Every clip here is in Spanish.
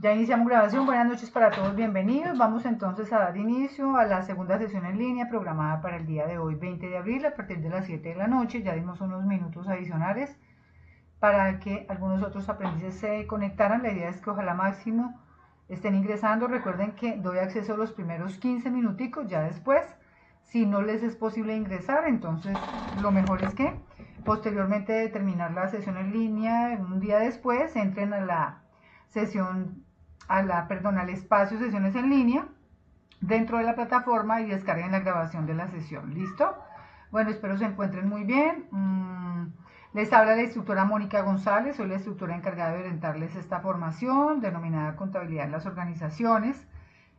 Ya iniciamos grabación, buenas noches para todos, bienvenidos. Vamos entonces a dar inicio a la segunda sesión en línea programada para el día de hoy, 20 de abril, a partir de las 7 de la noche. Ya dimos unos minutos adicionales para que algunos otros aprendices se conectaran. La idea es que ojalá máximo estén ingresando. Recuerden que doy acceso a los primeros 15 minuticos, ya después, si no les es posible ingresar, entonces lo mejor es que posteriormente de terminar la sesión en línea, un día después, entren a la sesión, al espacio sesiones en línea dentro de la plataforma y descarguen la grabación de la sesión. ¿Listo? Bueno, espero se encuentren muy bien. Les habla la instructora Mónica González, soy la instructora encargada de orientarles esta formación denominada Contabilidad en las Organizaciones.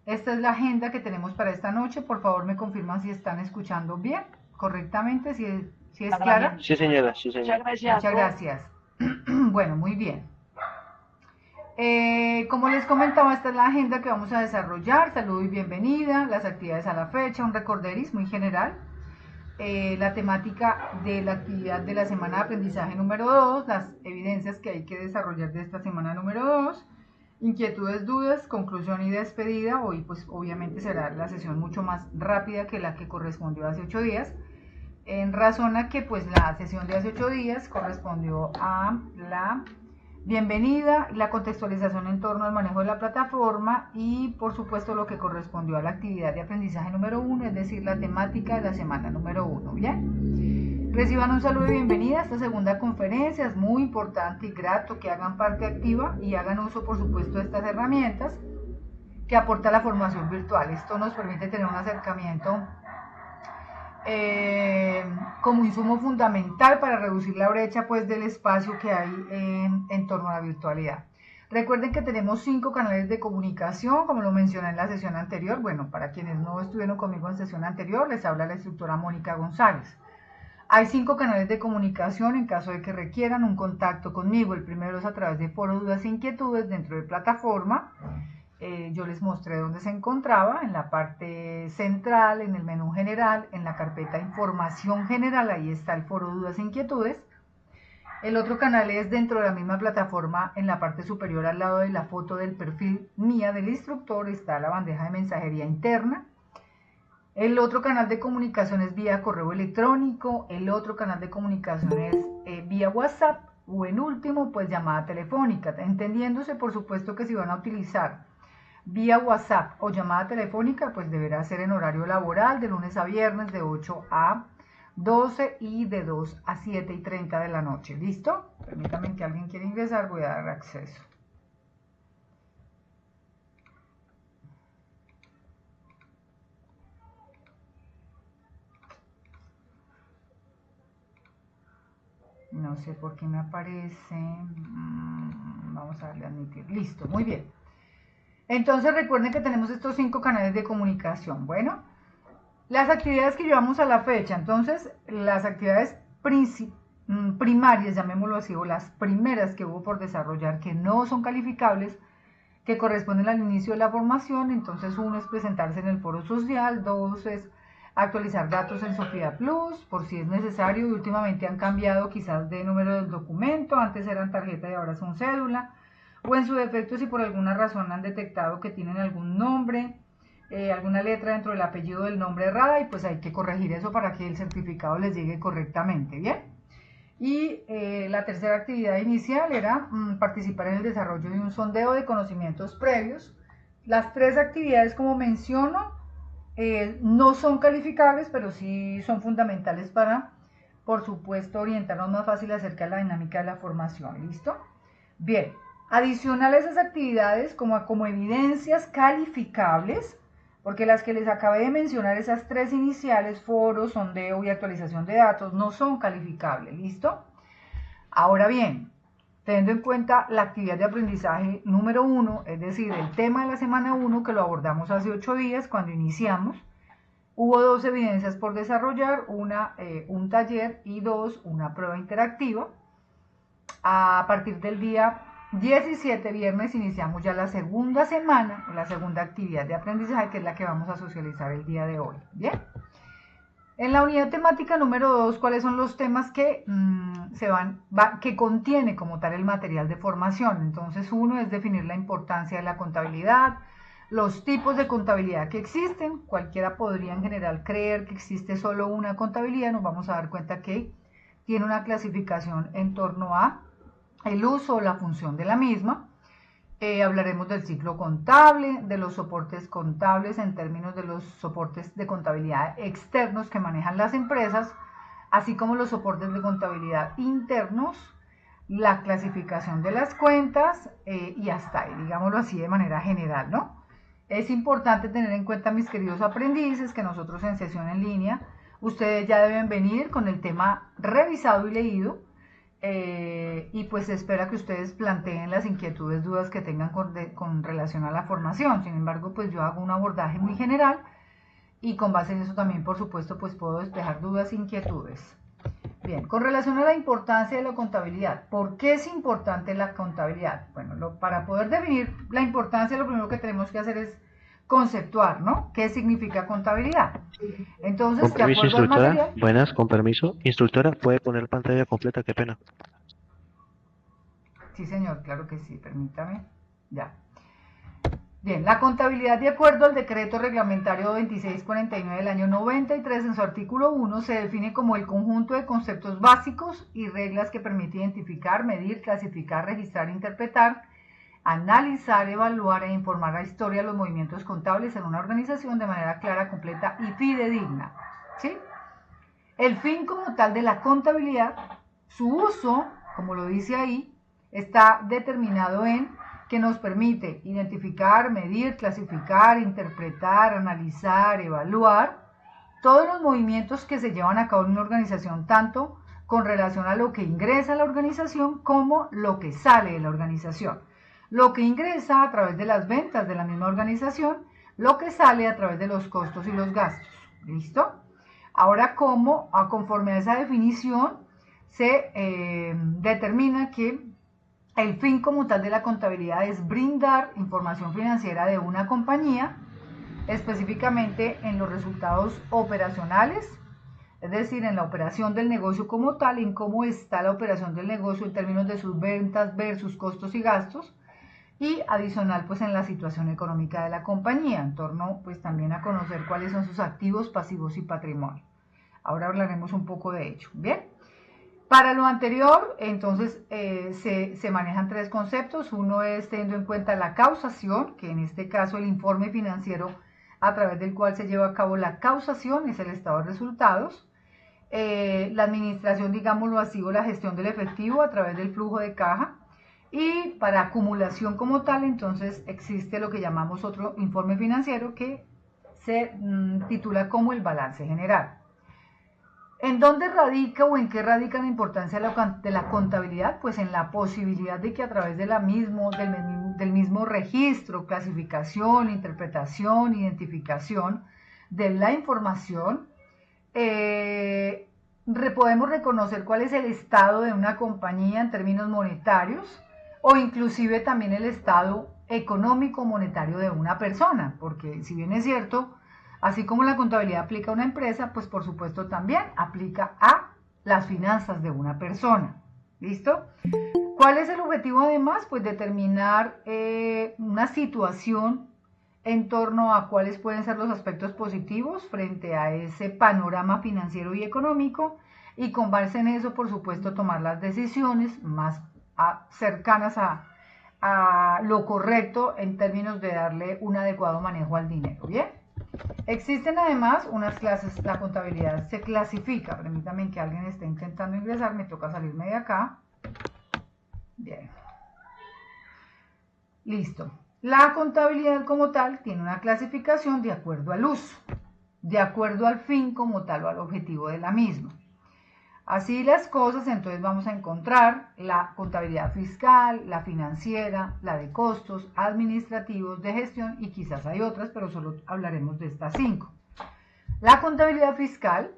Esta es la agenda que tenemos para esta noche. Por favor, me confirman si están escuchando bien, correctamente, si es clara. Sí, señora, sí, señora. Muchas gracias. Bueno, muy bien. Como les comentaba, esta es la agenda que vamos a desarrollar. Saludo y bienvenida, las actividades a la fecha, un recorderis muy general, la temática de la actividad de la semana de aprendizaje número 2, las evidencias que hay que desarrollar de esta semana número 2, inquietudes, dudas, conclusión y despedida. Hoy pues obviamente será la sesión mucho más rápida que la que correspondió hace 8 días, en razón a que pues la sesión de hace 8 días correspondió a la bienvenida, la contextualización en torno al manejo de la plataforma y por supuesto lo que correspondió a la actividad de aprendizaje número 1, es decir, la temática de la semana número 1. ¿Bien? Reciban un saludo y bienvenida a esta segunda conferencia. Es muy importante y grato que hagan parte activa y hagan uso por supuesto de estas herramientas que aporta la formación virtual. Esto nos permite tener un acercamiento como insumo fundamental para reducir la brecha pues del espacio que hay en torno a la virtualidad. Recuerden que tenemos 5 canales de comunicación, como lo mencioné en la sesión anterior. Bueno, para quienes no estuvieron conmigo en sesión anterior, les habla la instructora Mónica González. Hay 5 canales de comunicación en caso de que requieran un contacto conmigo. El primero es a través de foro dudas e inquietudes dentro de plataforma. Yo les mostré dónde se encontraba, en la parte central, en el menú general, en la carpeta información general, ahí está el foro dudas e inquietudes. El otro canal es dentro de la misma plataforma, en la parte superior al lado de la foto del perfil mía del instructor, está la bandeja de mensajería interna. El otro canal de comunicación es vía correo electrónico, el otro canal de comunicación es vía WhatsApp o en último pues llamada telefónica, entendiéndose por supuesto que si van a utilizar vía WhatsApp o llamada telefónica, pues deberá ser en horario laboral, de lunes a viernes, de 8 a 12 y de 2 a 7:30 de la noche. ¿Listo? Permítanme que alguien quiera ingresar, voy a dar acceso. No sé por qué me aparece. Vamos a darle a admitir. Listo, muy bien. Entonces recuerden que tenemos estos 5 canales de comunicación. Bueno, las actividades que llevamos a la fecha, entonces las actividades primarias, llamémoslo así, o las primeras que hubo por desarrollar que no son calificables, que corresponden al inicio de la formación. Entonces 1 es presentarse en el foro social, 2 es actualizar datos en Sofía Plus, por si es necesario, y últimamente han cambiado quizás de número del documento, antes eran tarjeta y ahora son cédula, o en su defecto si por alguna razón han detectado que tienen algún nombre, alguna letra dentro del apellido del nombre errada, y pues hay que corregir eso para que el certificado les llegue correctamente, ¿bien? Y la tercera actividad inicial era participar en el desarrollo de un sondeo de conocimientos previos. Las 3 actividades, como menciono, no son calificables, pero sí son fundamentales para, por supuesto, orientarnos más fácil acerca de la dinámica de la formación. ¿Listo? Bien, adicional a esas actividades, como evidencias calificables, porque las que les acabé de mencionar, esas 3 iniciales, foro, sondeo y actualización de datos, no son calificables. ¿Listo? Ahora bien, teniendo en cuenta la actividad de aprendizaje número 1, es decir, el tema de la semana 1, que lo abordamos hace 8 días cuando iniciamos, hubo 2 evidencias por desarrollar, un taller y 2, una prueba interactiva. A partir del día 17, viernes, iniciamos ya la segunda semana, la segunda actividad de aprendizaje, que es la que vamos a socializar el día de hoy. ¿Bien? En la unidad temática número 2, ¿cuáles son los temas que, que contiene como tal el material de formación? Entonces, uno es definir la importancia de la contabilidad, los tipos de contabilidad que existen. Cualquiera podría en general creer que existe solo una contabilidad. Nos vamos a dar cuenta que tiene una clasificación en torno a el uso o la función de la misma. Hablaremos del ciclo contable, de los soportes contables en términos de los soportes de contabilidad externos que manejan las empresas, así como los soportes de contabilidad internos, la clasificación de las cuentas y hasta ahí, digámoslo así de manera general, ¿no? Es importante tener en cuenta, mis queridos aprendices, que nosotros en sesión en línea, ustedes ya deben venir con el tema revisado y leído. Y pues se espera que ustedes planteen las inquietudes, dudas que tengan con relación a la formación. Sin embargo, pues yo hago un abordaje muy general y con base en eso también, por supuesto, pues puedo despejar dudas e inquietudes. Bien, con relación a la importancia de la contabilidad, ¿por qué es importante la contabilidad? Bueno, para poder definir la importancia, lo primero que tenemos que hacer es conceptuar, ¿no? ¿Qué significa contabilidad? Entonces, Con de permiso, acuerdo al instructora. material, Buenas, con permiso. Instructora, ¿puede poner pantalla completa? Qué pena. sí señor, claro que sí, permítame, ya. Bien, la contabilidad, de acuerdo al decreto reglamentario 2649 del año 93, en su artículo 1, se define como el conjunto de conceptos básicos y reglas que permite identificar, medir, clasificar, registrar, interpretar, analizar, evaluar e informar a la historia de los movimientos contables en una organización de manera clara, completa y fidedigna. ¿Sí? El fin como tal de la contabilidad, su uso, como lo dice ahí, está determinado en que nos permite identificar, medir, clasificar, interpretar, analizar, evaluar todos los movimientos que se llevan a cabo en una organización, tanto con relación a lo que ingresa a la organización como lo que sale de la organización. Lo que ingresa a través de las ventas de la misma organización, lo que sale a través de los costos y los gastos. ¿Listo? Ahora, conforme a esa definición, se determina que el fin como tal de la contabilidad es brindar información financiera de una compañía, específicamente en los resultados operacionales, es decir, en la operación del negocio como tal, en cómo está la operación del negocio en términos de sus ventas versus costos y gastos, y adicional pues en la situación económica de la compañía, en torno pues también a conocer cuáles son sus activos, pasivos y patrimonio. Ahora hablaremos un poco de ello. Bien. Para lo anterior, entonces, se manejan tres conceptos. Uno es teniendo en cuenta la causación, que en este caso el informe financiero a través del cual se lleva a cabo la causación es el estado de resultados. La administración, digámoslo así, o la gestión del efectivo a través del flujo de caja. Y para acumulación como tal, entonces existe lo que llamamos otro informe financiero que se titula como el balance general. ¿En dónde radica o en qué radica la importancia de la contabilidad? Pues en la posibilidad de que a través del mismo registro, clasificación, interpretación, identificación de la información, podemos reconocer cuál es el estado de una compañía en términos monetarios o inclusive también el estado económico monetario de una persona, porque si bien es cierto, así como la contabilidad aplica a una empresa, pues por supuesto también aplica a las finanzas de una persona. ¿Listo? ¿Cuál es el objetivo además? Pues determinar una situación en torno a cuáles pueden ser los aspectos positivos frente a ese panorama financiero y económico y con base en eso, por supuesto, tomar las decisiones más cercanas a lo correcto en términos de darle un adecuado manejo al dinero. ¿Bien? Existen además unas clases, la contabilidad se clasifica, permítanme que alguien esté intentando ingresar, me toca salirme de acá. Bien. Listo. La contabilidad como tal tiene una clasificación de acuerdo al uso, de acuerdo al fin como tal o al objetivo de la misma. Así las cosas, entonces vamos a encontrar la contabilidad fiscal, la financiera, la de costos, administrativos, de gestión y quizás hay otras, pero solo hablaremos de estas 5. La contabilidad fiscal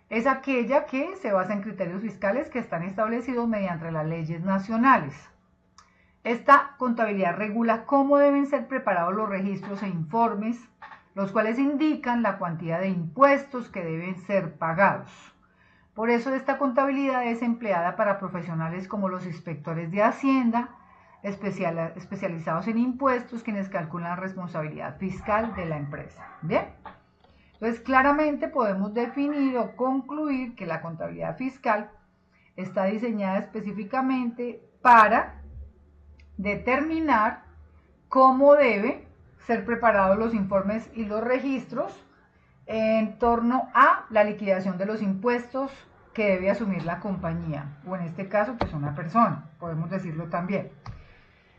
es aquella que se basa en criterios fiscales que están establecidos mediante las leyes nacionales. Esta contabilidad regula cómo deben ser preparados los registros e informes los cuales indican la cuantía de impuestos que deben ser pagados. Por eso esta contabilidad es empleada para profesionales como los inspectores de Hacienda, especializados en impuestos, quienes calculan la responsabilidad fiscal de la empresa. Bien, entonces claramente podemos definir o concluir que la contabilidad fiscal está diseñada específicamente para determinar cómo deben ser preparados los informes y los registros en torno a la liquidación de los impuestos que debe asumir la compañía, o en este caso pues una persona, podemos decirlo también.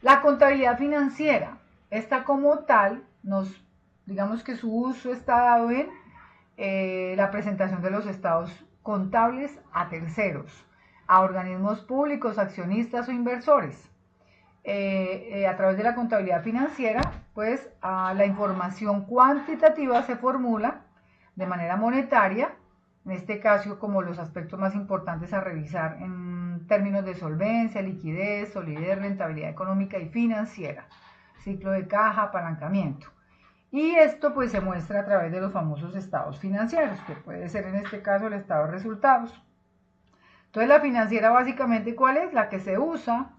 La contabilidad financiera, esta como tal, digamos que su uso está dado en la presentación de los estados contables a terceros, a organismos públicos, accionistas o inversores. A través de la contabilidad financiera, pues la información cuantitativa se formula de manera monetaria, en este caso como los aspectos más importantes a revisar en términos de solvencia, liquidez, solidez, rentabilidad económica y financiera, ciclo de caja, apalancamiento. Y esto pues se muestra a través de los famosos estados financieros, que puede ser en este caso el estado de resultados. Entonces la financiera básicamente, ¿cuál es? La que se usa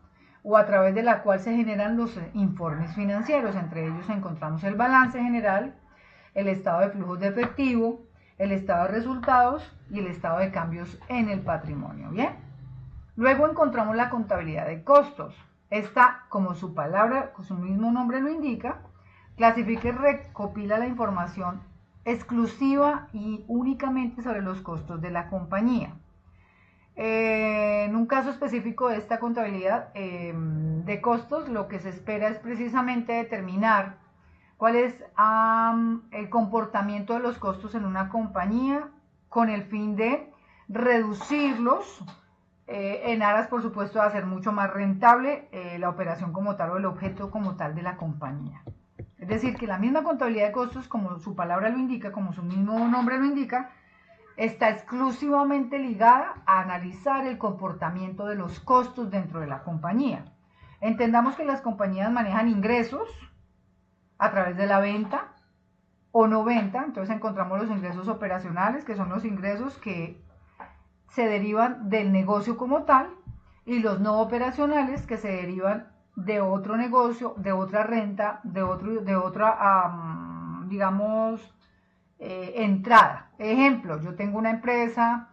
o a través de la cual se generan los informes financieros. Entre ellos encontramos el balance general, el estado de flujos de efectivo, el estado de resultados y el estado de cambios en el patrimonio. Bien. Luego encontramos la contabilidad de costos. Esta, como su palabra, con su mismo nombre lo indica, clasifica y recopila la información exclusiva y únicamente sobre los costos de la compañía. En un caso específico de esta contabilidad de costos, lo que se espera es precisamente determinar cuál es el comportamiento de los costos en una compañía con el fin de reducirlos en aras, por supuesto, de hacer mucho más rentable la operación como tal o el objeto como tal de la compañía. Es decir, que la misma contabilidad de costos, como su palabra lo indica, como su mismo nombre lo indica, está exclusivamente ligada a analizar el comportamiento de los costos dentro de la compañía. Entendamos que las compañías manejan ingresos a través de la venta o no venta. Entonces encontramos los ingresos operacionales, que son los ingresos que se derivan del negocio como tal, y los no operacionales, que se derivan de otro negocio, de otra renta, de otra, digamos, entrada. Ejemplo, yo tengo una empresa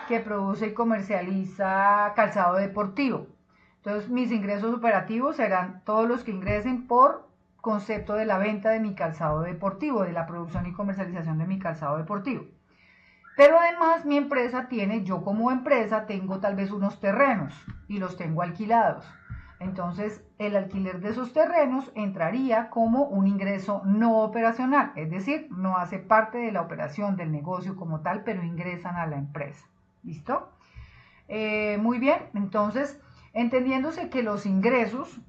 que produce y comercializa calzado deportivo. Entonces mis ingresos operativos serán todos los que ingresen por concepto de la venta de mi calzado deportivo, de la producción y comercialización de mi calzado deportivo. Pero además mi empresa yo como empresa tengo tal vez unos terrenos y los tengo alquilados. Entonces el alquiler de esos terrenos entraría como un ingreso no operacional, es decir, no hace parte de la operación del negocio como tal, pero ingresan a la empresa. ¿Listo? Muy bien, entonces entendiéndose que los ingresos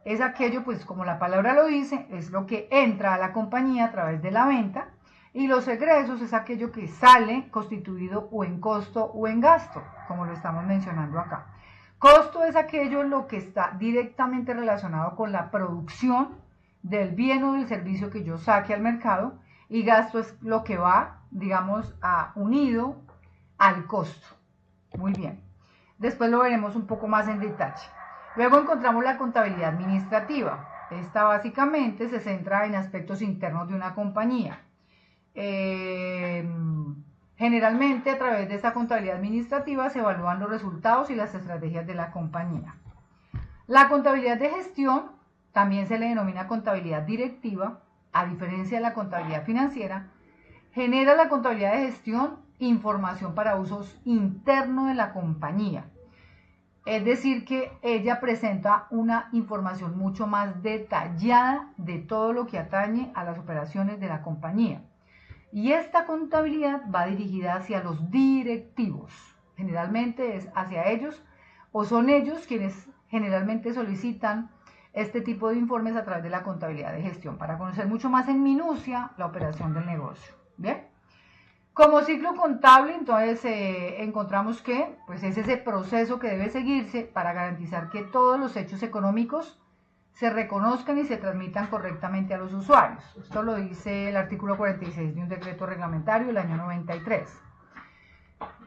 es aquello, pues como la palabra lo dice, es lo que entra a la compañía a través de la venta, y los egresos es aquello que sale constituido o en costo o en gasto, como lo estamos mencionando acá. Costo es aquello en lo que está directamente relacionado con la producción del bien o del servicio que yo saque al mercado, y gasto es lo que va, digamos, unido al costo. Muy bien. Después lo veremos un poco más en detalle. Luego encontramos la contabilidad administrativa. Esta básicamente se centra en aspectos internos de una compañía. Generalmente a través de esta contabilidad administrativa se evalúan los resultados y las estrategias de la compañía. La contabilidad de gestión también se le denomina contabilidad directiva, a diferencia de la contabilidad financiera. Genera la contabilidad de gestión información para usos internos de la compañía. Es decir, que ella presenta una información mucho más detallada de todo lo que atañe a las operaciones de la compañía. Y esta contabilidad va dirigida hacia los directivos. Generalmente es hacia ellos, o son ellos quienes generalmente solicitan este tipo de informes a través de la contabilidad de gestión para conocer mucho más en minucia la operación del negocio. ¿Bien? Como ciclo contable, entonces encontramos que pues, es ese proceso que debe seguirse para garantizar que todos los hechos económicos se reconozcan y se transmitan correctamente a los usuarios. Esto lo dice el artículo 46 de un decreto reglamentario del año 93.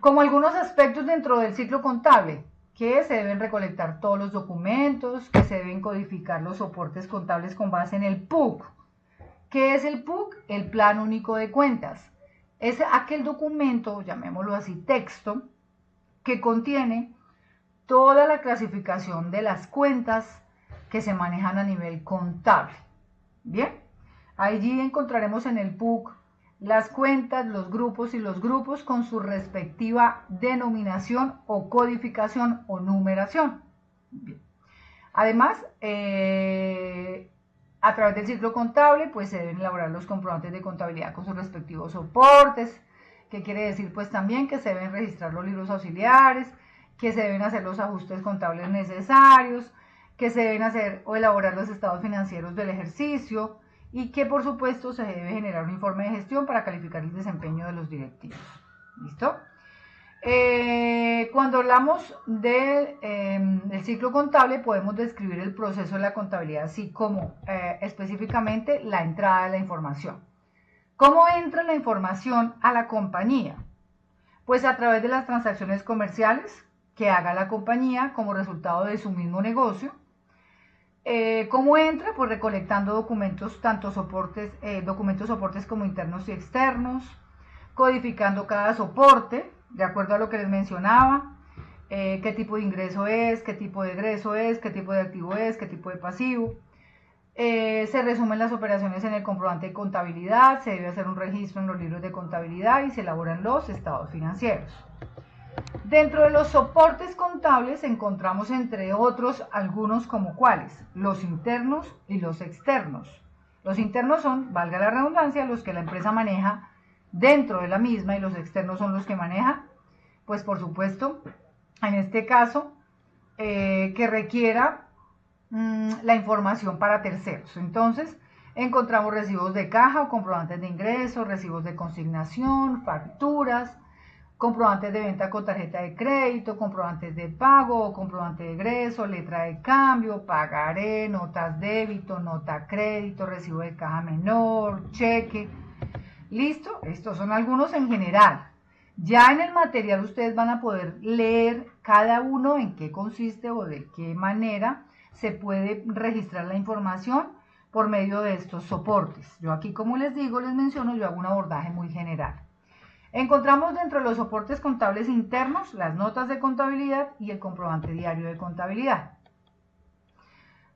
Como algunos aspectos dentro del ciclo contable, que se deben recolectar todos los documentos, que se deben codificar los soportes contables con base en el PUC. ¿Qué es el PUC? El Plan Único de Cuentas. Es aquel documento, llamémoslo así, texto, que contiene toda la clasificación de las cuentas que se manejan a nivel contable. Bien, allí encontraremos en el PUC las cuentas, los grupos y los grupos con su respectiva denominación o codificación o numeración. Bien. Además, a través del ciclo contable, pues se deben elaborar los comprobantes de contabilidad con sus respectivos soportes, que quiere decir pues también que se deben registrar los libros auxiliares, que se deben hacer los ajustes contables necesarios, que se deben hacer o elaborar los estados financieros del ejercicio y que por supuesto se debe generar un informe de gestión para calificar el desempeño de los directivos. ¿Listo? Cuando hablamos del ciclo contable podemos describir el proceso de la contabilidad así como específicamente la entrada de la información. ¿Cómo entra la información a la compañía? Pues a través de las transacciones comerciales que haga la compañía como resultado de su mismo negocio. ¿Cómo entra? Pues recolectando documentos, tanto documentos soportes como internos y externos, codificando cada soporte, de acuerdo a lo que les mencionaba, qué tipo de ingreso es, qué tipo de egreso es, qué tipo de activo es, qué tipo de pasivo. Se resumen las operaciones en el comprobante de contabilidad, se debe hacer un registro en los libros de contabilidad y se elaboran los estados financieros. Dentro de los soportes contables encontramos entre otros algunos como cuáles, los internos y los externos. Los internos son, valga la redundancia, los que la empresa maneja dentro de la misma y los externos son los que maneja, pues por supuesto, en este caso, que requiera la información para terceros. Entonces, encontramos recibos de caja o comprobantes de ingreso, recibos de consignación, facturas, comprobantes de venta con tarjeta de crédito, comprobantes de pago, comprobante de egreso, letra de cambio, pagaré, notas débito, nota crédito, recibo de caja menor, cheque. ¿Listo? Estos son algunos en general. Ya en el material ustedes van a poder leer cada uno en qué consiste o de qué manera se puede registrar la información por medio de estos soportes. Yo aquí, como les digo, les menciono, yo hago un abordaje muy general. Encontramos dentro de los soportes contables internos las notas de contabilidad y el comprobante diario de contabilidad.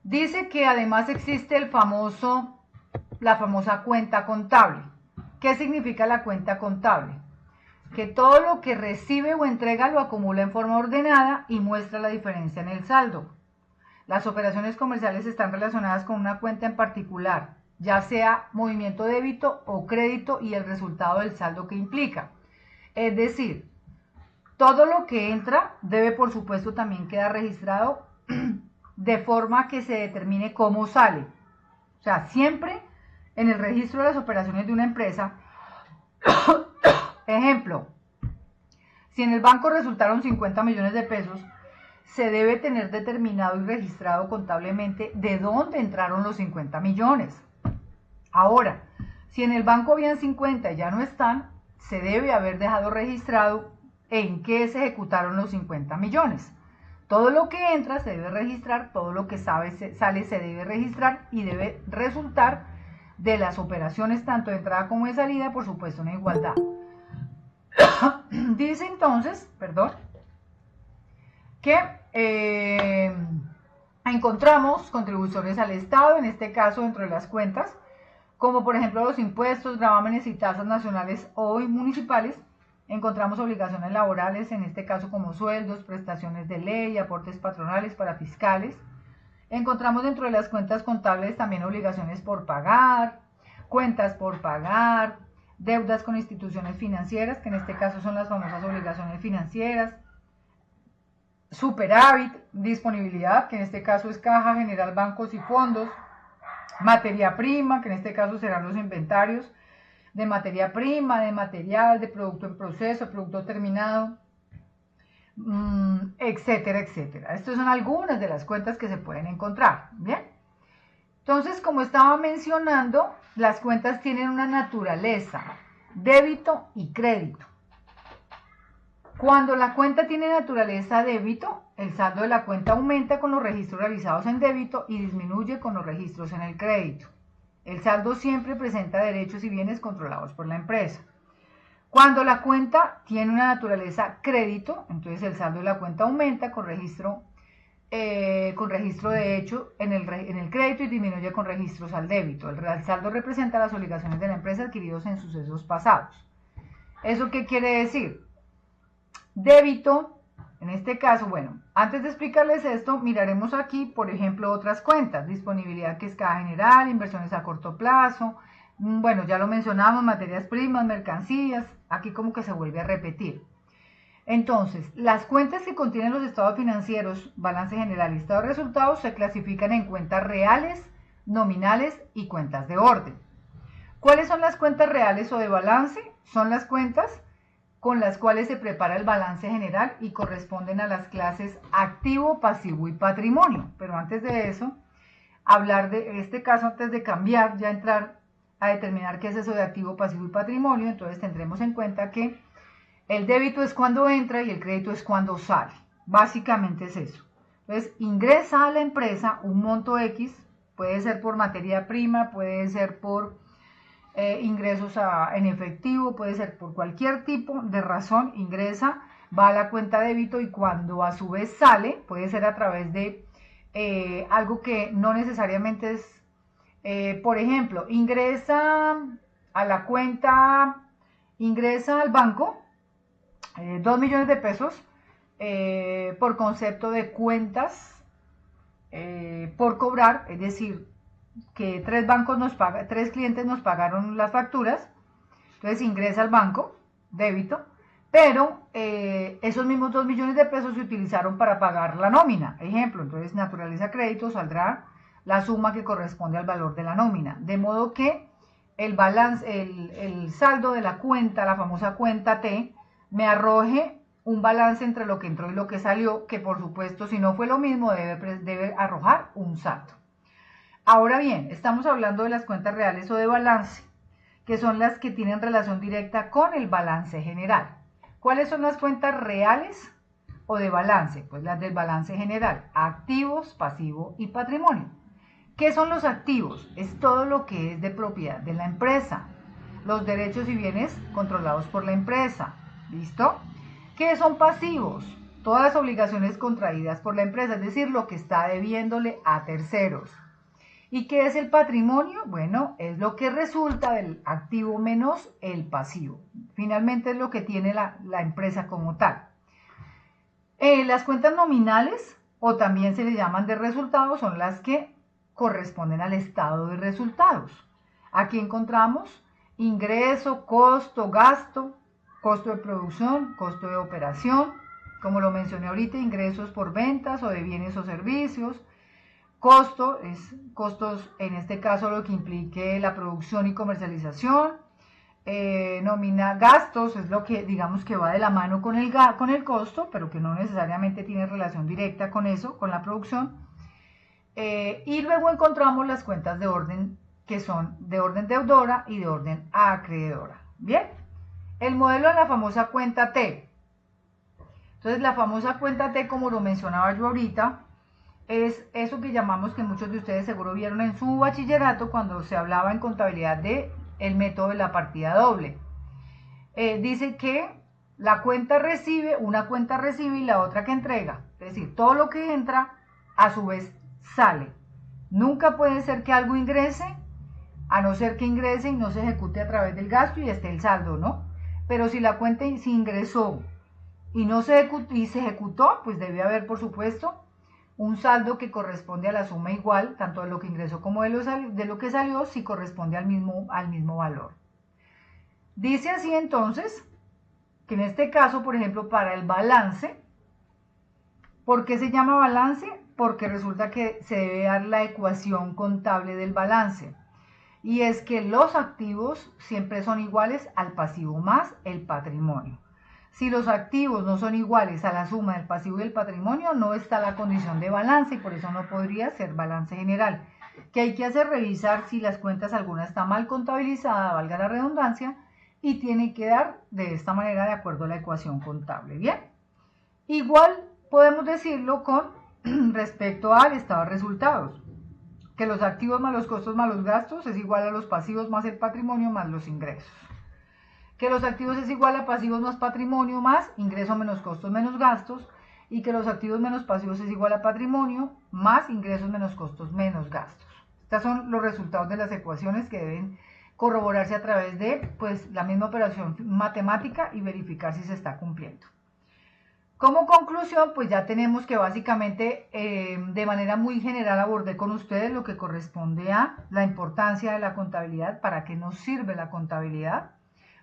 Dice que además existe la famosa cuenta contable. ¿Qué significa la cuenta contable? Que todo lo que recibe o entrega lo acumula en forma ordenada y muestra la diferencia en el saldo. Las operaciones comerciales están relacionadas con una cuenta en particular, ya sea movimiento débito o crédito y el resultado del saldo que implica. Es decir, todo lo que entra debe por supuesto también quedar registrado de forma que se determine cómo sale. O sea, siempre en el registro de las operaciones de una empresa, ejemplo, si en el banco resultaron 50 millones de pesos, se debe tener determinado y registrado contablemente de dónde entraron los 50 millones. Ahora, si en el banco habían 50 y ya no están, se debe haber dejado registrado en qué se ejecutaron los 50 millones. Todo lo que entra se debe registrar, todo lo que sale se debe registrar y debe resultar de las operaciones tanto de entrada como de salida, por supuesto, una igualdad. Dice entonces, que encontramos contribuciones al Estado, en este caso dentro de las cuentas, como por ejemplo los impuestos, gravámenes y tasas nacionales o municipales. Encontramos obligaciones laborales, en este caso como sueldos, prestaciones de ley, aportes patronales para fiscales. Encontramos dentro de las cuentas contables también obligaciones por pagar, cuentas por pagar, deudas con instituciones financieras, que en este caso son las famosas obligaciones financieras, superávit, disponibilidad, que en este caso es caja general, bancos y fondos, materia prima, que en este caso serán los inventarios de materia prima, de material, de producto en proceso, producto terminado, etcétera, etcétera. Estas son algunas de las cuentas que se pueden encontrar, ¿bien? Entonces, como estaba mencionando, las cuentas tienen una naturaleza, débito y crédito. Cuando la cuenta tiene naturaleza débito, el saldo de la cuenta aumenta con los registros realizados en débito y disminuye con los registros en el crédito. El saldo siempre presenta derechos y bienes controlados por la empresa. Cuando la cuenta tiene una naturaleza crédito, entonces el saldo de la cuenta aumenta con registro de hecho en el crédito y disminuye con registros al débito. El saldo representa las obligaciones de la empresa adquiridos en sucesos pasados. ¿Eso qué quiere decir? Débito, en este caso, bueno, antes de explicarles esto, miraremos aquí, por ejemplo, otras cuentas. Disponibilidad, que es caja general, inversiones a corto plazo. Bueno, ya lo mencionamos, materias primas, mercancías. Aquí como que se vuelve a repetir. Entonces, las cuentas que contienen los estados financieros, balance general y estado de resultados se clasifican en cuentas reales, nominales y cuentas de orden. ¿Cuáles son las cuentas reales o de balance? Son las cuentas con las cuales se prepara el balance general y corresponden a las clases activo, pasivo y patrimonio. Pero antes de eso, hablar de este caso, antes de cambiar, ya entrar a determinar qué es eso de activo, pasivo y patrimonio, entonces tendremos en cuenta que el débito es cuando entra y el crédito es cuando sale. Básicamente es eso. Entonces, ingresa a la empresa un monto X, puede ser por materia prima, puede ser por ingresos en efectivo, puede ser por cualquier tipo de razón, ingresa, va a la cuenta débito y cuando a su vez sale, puede ser a través de algo que no necesariamente es, por ejemplo, ingresa a la cuenta, ingresa al banco 2 millones de pesos por concepto de cuentas por cobrar, es decir, que tres clientes nos pagaron las facturas, entonces ingresa al banco, débito, pero esos mismos 2 millones de pesos se utilizaron para pagar la nómina, ejemplo, entonces naturaleza crédito saldrá la suma que corresponde al valor de la nómina, de modo que el saldo de la cuenta, la famosa cuenta T, me arroje un balance entre lo que entró y lo que salió, que por supuesto si no fue lo mismo debe arrojar un saldo. Ahora bien, estamos hablando de las cuentas reales o de balance, que son las que tienen relación directa con el balance general. ¿Cuáles son las cuentas reales o de balance? Pues las del balance general, activos, pasivo y patrimonio. ¿Qué son los activos? Es todo lo que es de propiedad de la empresa, los derechos y bienes controlados por la empresa. ¿Listo? ¿Qué son pasivos? Todas las obligaciones contraídas por la empresa, es decir, lo que está debiéndole a terceros. ¿Y qué es el patrimonio? Bueno, es lo que resulta del activo menos el pasivo. Finalmente es lo que tiene la empresa como tal. Las cuentas nominales, o también se le llaman de resultados, son las que corresponden al estado de resultados. Aquí encontramos ingreso, costo, gasto, costo de producción, costo de operación, como lo mencioné ahorita, ingresos por ventas o de bienes o servicios. Costo es costos, en este caso lo que implique la producción y comercialización. Nómina, gastos es lo que digamos que va de la mano con el costo, pero que no necesariamente tiene relación directa con eso, con la producción. Y luego encontramos las cuentas de orden, que son de orden deudora y de orden acreedora. Bien, el modelo de la famosa cuenta T. Entonces la famosa cuenta T, como lo mencionaba yo ahorita, es eso que llamamos, que muchos de ustedes seguro vieron en su bachillerato cuando se hablaba en contabilidad de el método de la partida doble. Dice que la cuenta recibe, una cuenta recibe y la otra que entrega. Es decir, todo lo que entra a su vez sale. Nunca puede ser que algo ingrese, a no ser que ingrese y no se ejecute a través del gasto y esté el saldo, ¿no? Pero si la cuenta si ingresó y no se ejecutó, pues debe haber, por supuesto, un saldo que corresponde a la suma igual, tanto de lo que ingresó como de lo que salió, si corresponde al mismo valor. Dice así entonces, que en este caso, por ejemplo, para el balance, ¿por qué se llama balance? Porque resulta que se debe dar la ecuación contable del balance. Y es que los activos siempre son iguales al pasivo más el patrimonio. Si los activos no son iguales a la suma del pasivo y el patrimonio, no está la condición de balance y por eso no podría ser balance general. ¿Qué hay que hacer? Revisar si las cuentas alguna está mal contabilizada, valga la redundancia, y tiene que dar de esta manera de acuerdo a la ecuación contable. Bien, igual podemos decirlo con respecto al estado de resultados, que los activos más los costos más los gastos es igual a los pasivos más el patrimonio más los ingresos. Que los activos es igual a pasivos más patrimonio más ingreso menos costos menos gastos, y que los activos menos pasivos es igual a patrimonio más ingresos menos costos menos gastos. Estos son los resultados de las ecuaciones que deben corroborarse a través de pues, la misma operación matemática y verificar si se está cumpliendo. Como conclusión, pues ya tenemos que básicamente de manera muy general abordé con ustedes lo que corresponde a la importancia de la contabilidad, para qué nos sirve la contabilidad,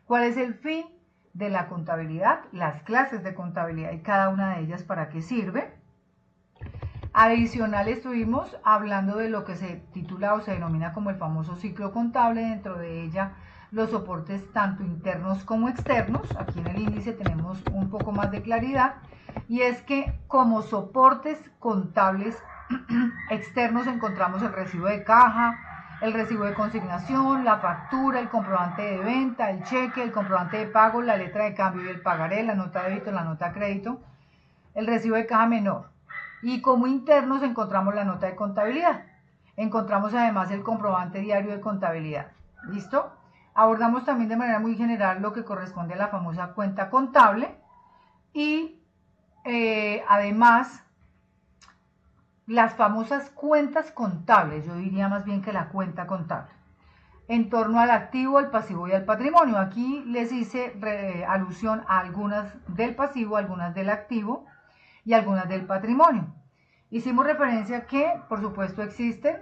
cuál es el fin de la contabilidad, las clases de contabilidad y cada una de ellas para qué sirve. Adicional estuvimos hablando de lo que se titula o se denomina como el famoso ciclo contable, dentro de ella los soportes tanto internos como externos. Aquí en el índice tenemos un poco más de claridad, y es que como soportes contables externos encontramos el recibo de caja, el recibo de consignación, la factura, el comprobante de venta, el cheque, el comprobante de pago, la letra de cambio y el pagaré, la nota de débito, la nota de crédito, el recibo de caja menor. Y como internos encontramos la nota de contabilidad. Encontramos además el comprobante diario de contabilidad. ¿Listo? Abordamos también de manera muy general lo que corresponde a la famosa cuenta contable, y además las famosas cuentas contables, yo diría más bien que la cuenta contable, en torno al activo, al pasivo y al patrimonio. Aquí les hice alusión a algunas del pasivo, algunas del activo y algunas del patrimonio. Hicimos referencia a que, por supuesto, existen,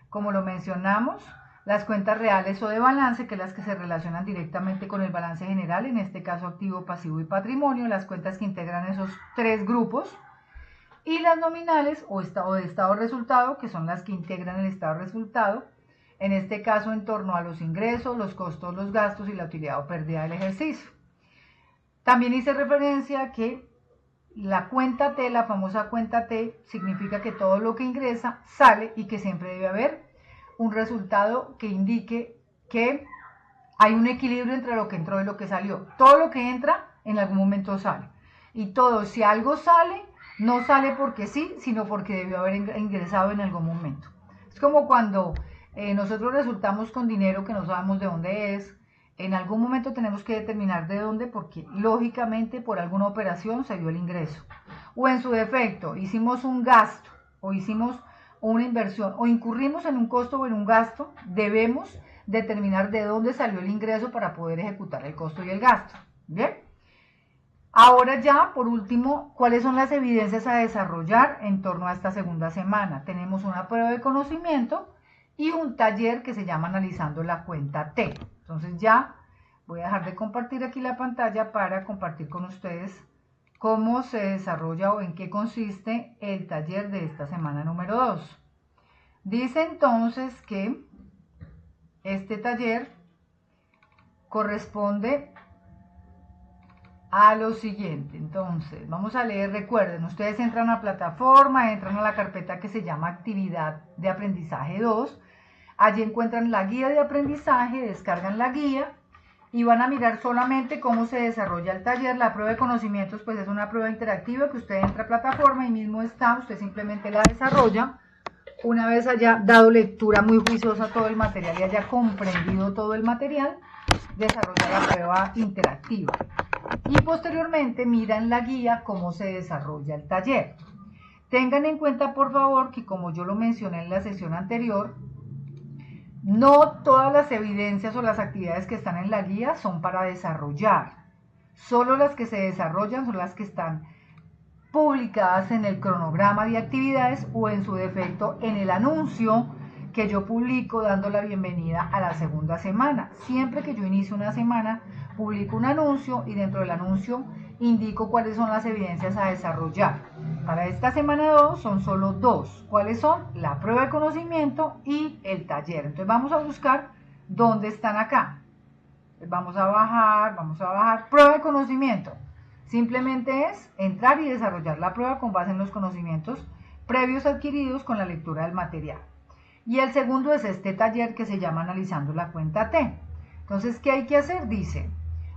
como lo mencionamos, las cuentas reales o de balance, que son las que se relacionan directamente con el balance general, en este caso activo, pasivo y patrimonio, las cuentas que integran esos tres grupos, y las nominales o de estado de resultado, que son las que integran el estado de resultado, en este caso en torno a los ingresos, los costos, los gastos y la utilidad o pérdida del ejercicio. También hice referencia a que la cuenta T, la famosa cuenta T, significa que todo lo que ingresa sale, y que siempre debe haber un resultado que indique que hay un equilibrio entre lo que entró y lo que salió. Todo lo que entra en algún momento sale, y todo, si algo sale, no sale porque sí, sino porque debió haber ingresado en algún momento. Es como cuando nosotros resultamos con dinero que no sabemos de dónde es. En algún momento tenemos que determinar de dónde, porque lógicamente por alguna operación se dio el ingreso. O en su defecto, hicimos un gasto, o hicimos una inversión, o incurrimos en un costo o en un gasto, debemos determinar de dónde salió el ingreso para poder ejecutar el costo y el gasto. ¿Bien? Ahora ya, por último, ¿cuáles son las evidencias a desarrollar en torno a esta segunda semana? Tenemos una prueba de conocimiento y un taller que se llama Analizando la cuenta T. Entonces ya voy a dejar de compartir aquí la pantalla para compartir con ustedes cómo se desarrolla o en qué consiste el taller de esta semana número 2. Dice entonces que este taller corresponde a lo siguiente. Entonces vamos a leer. Recuerden, ustedes entran a la plataforma, entran a la carpeta que se llama Actividad de Aprendizaje 2, allí encuentran la guía de aprendizaje, descargan la guía y van a mirar solamente cómo se desarrolla el taller. La prueba de conocimientos pues es una prueba interactiva que usted entra a plataforma y mismo está, usted simplemente la desarrolla. Una vez haya dado lectura muy juiciosa a todo el material y haya comprendido todo el material, desarrolla la prueba interactiva. Y posteriormente miran la guía cómo se desarrolla el taller. Tengan en cuenta, por favor, que como yo lo mencioné en la sesión anterior, no todas las evidencias o las actividades que están en la guía son para desarrollar. Solo las que se desarrollan son las que están publicadas en el cronograma de actividades o en su defecto en el anuncio que yo publico dando la bienvenida a la segunda semana. Siempre que yo inicio una semana, publico un anuncio y dentro del anuncio indico cuáles son las evidencias a desarrollar. Para esta semana 2 son solo 2. ¿Cuáles son? La prueba de conocimiento y el taller. Entonces vamos a buscar dónde están acá. Vamos a bajar, prueba de conocimiento. Simplemente es entrar y desarrollar la prueba con base en los conocimientos previos adquiridos con la lectura del material. Y el segundo es este taller que se llama Analizando la cuenta T. Entonces, ¿qué hay que hacer? Dice,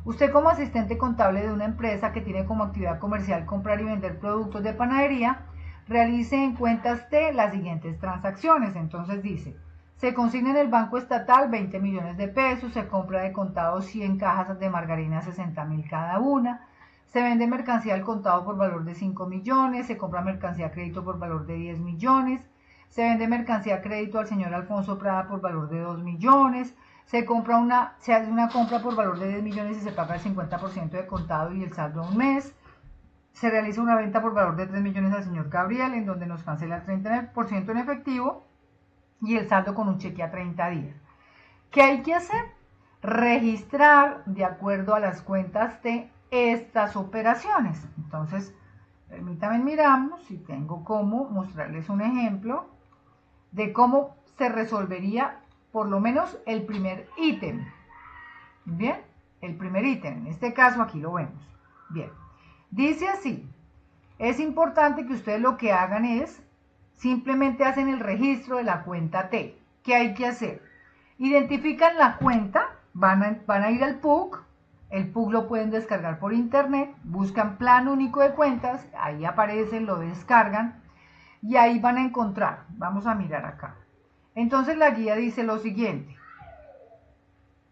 usted como asistente contable de una empresa que tiene como actividad comercial comprar y vender productos de panadería, realice en cuentas T las siguientes transacciones. Entonces dice, se consigna en el Banco Estatal 20 millones de pesos, se compra de contado 100 cajas de margarina 60.000 cada una, se vende mercancía al contado por valor de 5 millones, se compra mercancía a crédito por valor de 10 millones, se vende mercancía a crédito al señor Alfonso Prada por valor de 2 millones, se hace una compra por valor de 10 millones y se paga el 50% de contado y el saldo a un mes. Se realiza una venta por valor de 3 millones al señor Gabriel, en donde nos cancela el 30% en efectivo y el saldo con un cheque a 30 días. ¿Qué hay que hacer? Registrar de acuerdo a las cuentas de estas operaciones. Entonces, permítanme miramos si tengo cómo mostrarles un ejemplo de cómo se resolvería por lo menos el primer ítem. Bien, el primer ítem, en este caso aquí lo vemos. Bien, dice así, es importante que ustedes lo que hagan es, simplemente hacen el registro de la cuenta T. ¿Qué hay que hacer? Identifican la cuenta, van a ir al PUC, el PUC lo pueden descargar por internet, buscan plan único de cuentas, ahí aparecen, lo descargan y ahí van a encontrar, vamos a mirar acá. Entonces la guía dice lo siguiente,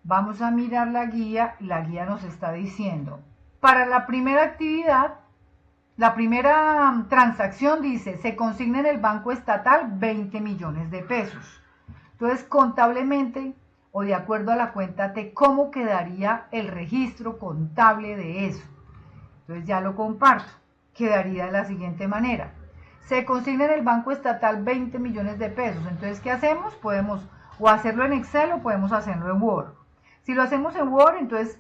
vamos a mirar la guía nos está diciendo, para la primera actividad, la primera transacción dice, se consigna en el Banco Estatal 20 millones de pesos. Entonces, contablemente, o de acuerdo a la cuenta T, ¿cómo quedaría el registro contable de eso? Entonces ya lo comparto. Quedaría de la siguiente manera. Se consigna en el Banco Estatal 20 millones de pesos. Entonces, ¿qué hacemos? Podemos o hacerlo en Excel o podemos hacerlo en Word. Si lo hacemos en Word, entonces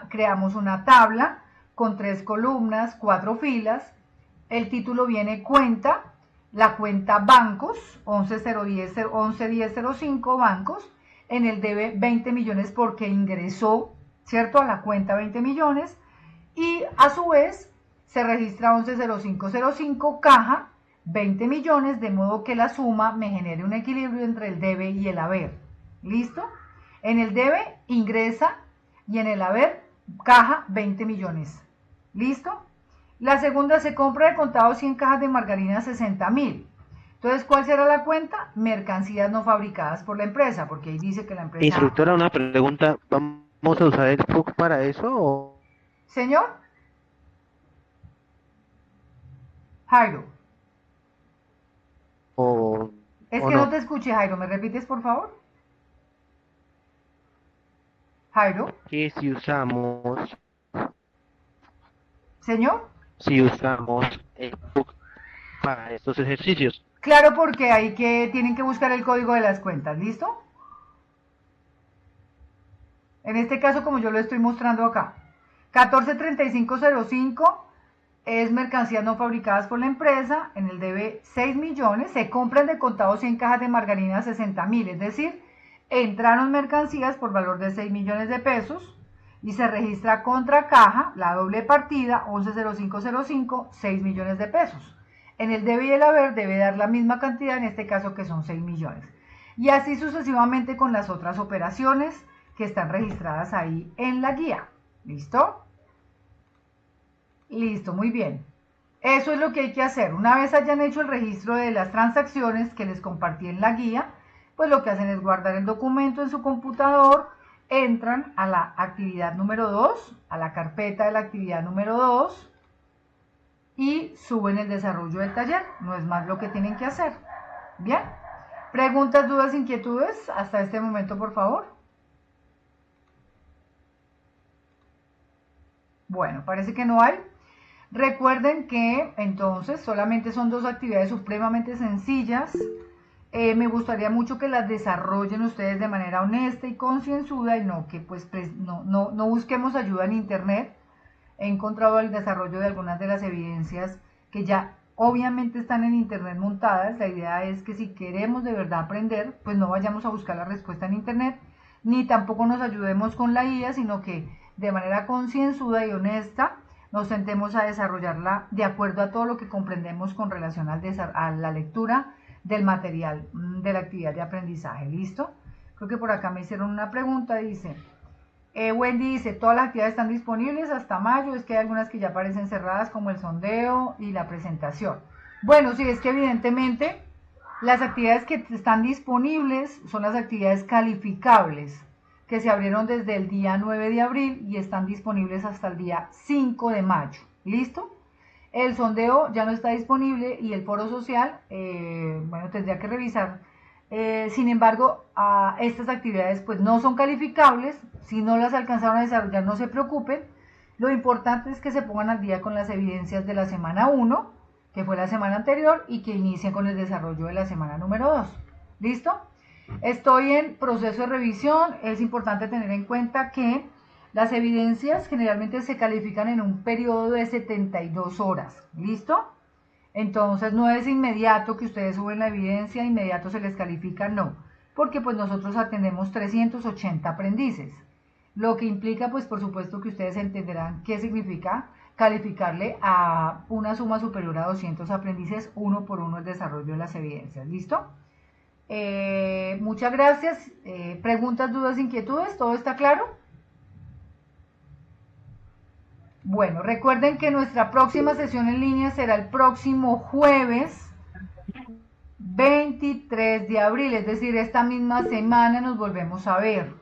creamos una tabla con 3 columnas, 4 filas. El título viene cuenta, la cuenta bancos, 111005 bancos, en el debe 20 millones porque ingresó, ¿cierto? A la cuenta 20 millones y a su vez se registra 110505 caja 20 millones, de modo que la suma me genere un equilibrio entre el debe y el haber. ¿Listo? En el debe ingresa y en el haber caja 20 millones. ¿Listo? La segunda, se compra de contado 100 cajas de margarina 60.000. Entonces, ¿cuál será la cuenta? Mercancías no fabricadas por la empresa, porque ahí dice que la empresa... Instructora, una pregunta, ¿vamos a usar el PUC para eso o...? Señor. Jairo. Es que no te escuché, Jairo. ¿Me repites, por favor? Jairo. Que si usamos... Señor. Si usamos el PUC para estos ejercicios. Claro, porque ahí que tienen que buscar el código de las cuentas, ¿listo? En este caso, como yo lo estoy mostrando acá, 143505 es mercancías no fabricadas por la empresa, en el debe 6 millones, se compran de contado 100 cajas de margarina 60.000, es decir, entraron mercancías por valor de 6 millones de pesos y se registra contra caja, la doble partida, 110505, 6 millones de pesos. En el debe y el haber debe dar la misma cantidad, en este caso que son 6 millones. Y así sucesivamente con las otras operaciones que están registradas ahí en la guía. ¿Listo? Listo, muy bien. Eso es lo que hay que hacer. Una vez hayan hecho el registro de las transacciones que les compartí en la guía, pues lo que hacen es guardar el documento en su computador, entran a la actividad número 2, a la carpeta de la actividad número 2, y suben el desarrollo del taller. No es más lo que tienen que hacer. ¿Bien? ¿Preguntas, dudas, inquietudes hasta este momento, por favor? Bueno, parece que no hay. Recuerden que entonces solamente son 2 actividades supremamente sencillas. Me gustaría mucho que las desarrollen ustedes de manera honesta y concienzuda y no que pues no busquemos ayuda en internet. He encontrado el desarrollo de algunas de las evidencias que ya obviamente están en internet montadas. La idea es que si queremos de verdad aprender, pues no vayamos a buscar la respuesta en internet, ni tampoco nos ayudemos con la guía, sino que de manera concienzuda y honesta nos sentemos a desarrollarla de acuerdo a todo lo que comprendemos con relación a la lectura del material de la actividad de aprendizaje. ¿Listo? Creo que por acá me hicieron una pregunta, dice, Wendy dice, todas las actividades están disponibles hasta mayo, es que hay algunas que ya aparecen cerradas como el sondeo y la presentación. Bueno, sí, es que evidentemente las actividades que están disponibles son las actividades calificables, que se abrieron desde el día 9 de abril y están disponibles hasta el día 5 de mayo. ¿Listo? El sondeo ya no está disponible y el foro social, bueno, tendría que revisar. Sin embargo, estas actividades pues no son calificables. Si no las alcanzaron a desarrollar, no se preocupen. Lo importante es que se pongan al día con las evidencias de la semana 1, que fue la semana anterior, y que inicien con el desarrollo de la semana número 2. ¿Listo? Estoy en proceso de revisión. Es importante tener en cuenta que las evidencias generalmente se califican en un periodo de 72 horas. ¿Listo? Entonces no es inmediato que ustedes suben la evidencia, inmediato se les califica, no. Porque pues nosotros atendemos 380 aprendices. Lo que implica pues por supuesto que ustedes entenderán qué significa calificarle a una suma superior a 200 aprendices uno por uno el desarrollo de las evidencias. ¿Listo? Muchas gracias. ¿Preguntas, dudas, inquietudes? ¿Todo está claro? Bueno, recuerden que nuestra próxima sesión en línea será el próximo jueves 23 de abril, es decir, esta misma semana nos volvemos a ver,